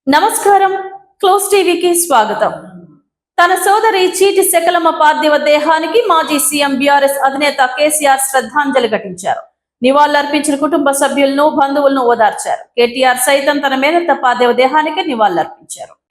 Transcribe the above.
నమస్కారం. క్లోజ్ టీవీకి స్వాగతం. తన సోదరి చీటి శకలమ్మ పార్థివ దేహానికి మాజీ సీఎం బీఆర్ఎస్ అధినేత కేసీఆర్ శ్రద్ధాంజలి ఘటించారు. నివాళులర్పించిన కుటుంబ సభ్యులను, బంధువులను ఓదార్చారు. కేటీఆర్ సైతం తన మేనత్త పార్థివ దేహానికి నివాళులర్పించారు.